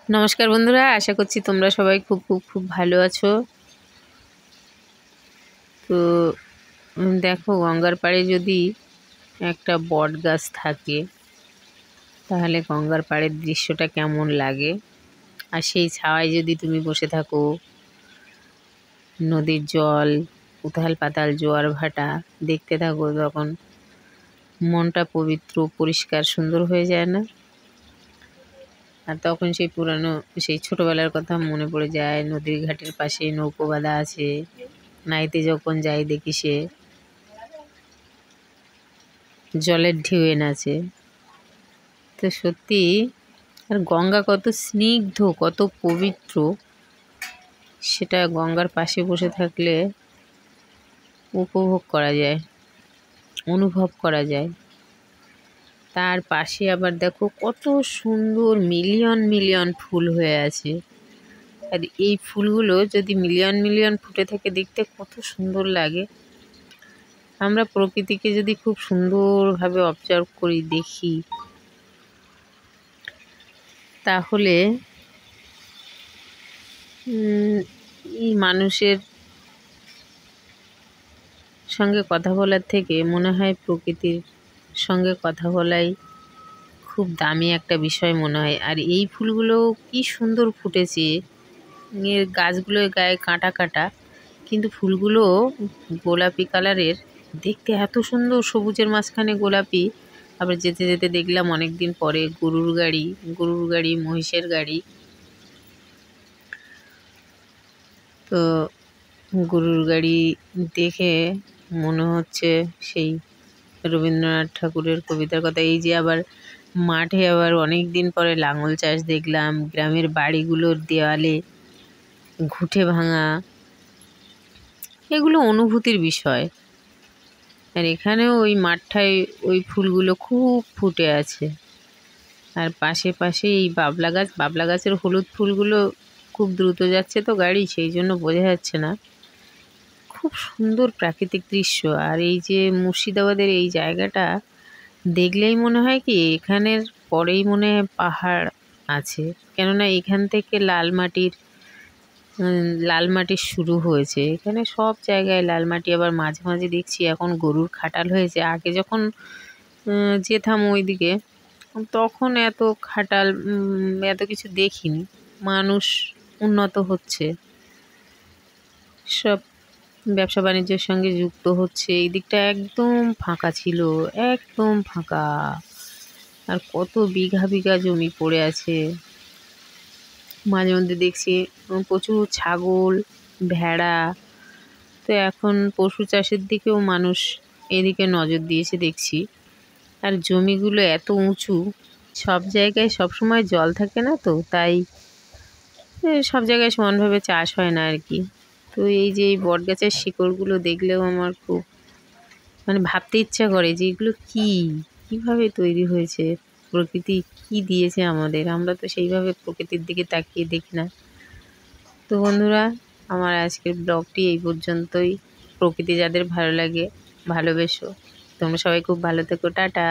নমস্কার বন্ধুরা, আশা করছি তোমরা সবাই খুব খুব খুব ভালো আছো। তো দেখো, গঙ্গার পাড়ে যদি একটা বট গাছ থাকে তাহলে গঙ্গার পাড়ের দৃশ্যটা কেমন লাগে। আর সেই ছায়ায় যদি তুমি বসে থাকো, নদীর জল উথাল পাতাল জোয়ার ভাটা দেখতে থাকো, তখন মনটা পবিত্র পরিষ্কার সুন্দর হয়ে যায় না? আর তখন সেই পুরানো সেই ছোটবেলার কথা মনে পড়ে যায়। নদীর ঘাটের পাশে নৌকো বাঁধা আছে, নাইতে যখন যাই দেখি সে জলের ঢেউয়ে নাচে। তো সত্যি, আর গঙ্গা কত স্নিগ্ধ, কত পবিত্র, সেটা গঙ্গার পাশে বসে থাকলে উপভোগ করা যায়, অনুভব করা যায়। তার পাশে আবার দেখো কত সুন্দর মিলিয়ন মিলিয়ন ফুল হয়ে আছে। আর এই ফুলগুলো যদি মিলিয়ন মিলিয়ন ফুটে থাকে, দেখতে কত সুন্দর লাগে। আমরা প্রকৃতিকে যদি খুব সুন্দরভাবে অবজার্ভ করি, দেখি, তাহলে এই মানুষের সঙ্গে কথা বলার থেকে মনে হয় প্রকৃতির সঙ্গে কথা বলাই খুব দামি একটা বিষয় মনে হয়। আর এই ফুলগুলো কি সুন্দর ফুটেছে, এর গাছগুলোর গায়ে কাঁটা কাটা, কিন্তু ফুলগুলো গোলাপি কালারের, দেখতে এত সুন্দর, সবুজের মাঝখানে গোলাপি। আবার যেতে যেতে দেখলাম অনেক দিন পরে গরুর গাড়ি মহিষের গাড়ি। তো গরুর গাড়ি দেখে মনে হচ্ছে সেই রবীন্দ্রনাথ ঠাকুরের কবিতার কথা। এই যে আবার মাঠে আবার অনেক দিন পরে লাঙল চাষ দেখলাম, গ্রামের বাড়িগুলোর দেওয়ালে ঘুঁটে ভাঙা, এগুলো অনুভূতির বিষয়। আর এখানেও ওই মাঠটায় ওই ফুলগুলো খুব ফুটে আছে। আর পাশে পাশে এই বাবলা গাছের হলুদ ফুলগুলো খুব দ্রুত যাচ্ছে তো গাড়ি, সেই জন্য বোঝা যাচ্ছে না। খুব সুন্দর প্রাকৃতিক দৃশ্য। আর এই যে মুর্শিদাবাদের এই জায়গাটা দেখলেই মনে হয় কি, এখানের পরেই মনে হয় পাহাড় আছে। কেননা এখান থেকে লাল মাটির শুরু হয়েছে। এখানে সব জায়গায় লাল মাটি। আবার মাঝে মাঝে দেখছি এখন গরুর খাটাল হয়েছে। আগে যখন যেতাম ওইদিকে, তখন এত খাটাল এত কিছু দেখিনি। মানুষ উন্নত হচ্ছে, সব ব্যবসা বাণিজ্যের সঙ্গে যুক্ত হচ্ছে। এই দিকটা একদম ফাঁকা ছিল, একদম ফাঁকা। আর কত বিঘা বিঘা জমি পড়ে আছে। মাঝে মধ্যে দেখছি প্রচুর ছাগল, ভেড়া। তো এখন পশু চাষের দিকেও মানুষ এদিকে নজর দিয়েছে দেখছি। আর জমিগুলো এত উঁচু, সব জায়গায় সবসময় জল থাকে না, তো তাই সব জায়গায় সমানভাবে চাষ হয় না আর কি। তো এই যে এই বট গাছের শিকড়গুলো দেখলেও আমার খুব ভাবতে ইচ্ছা করে যে এগুলো কীভাবে তৈরি হয়েছে, প্রকৃতি কি দিয়েছে আমাদের, আমরা তো সেইভাবে প্রকৃতির দিকে তাকিয়ে দেখি না। তো বন্ধুরা, আমার আজকের ব্লগটি এই পর্যন্তই। প্রকৃতি যাদের ভালো লাগে, ভালোবেসো। তোমরা সবাই খুব ভালো থেকো, টাটা।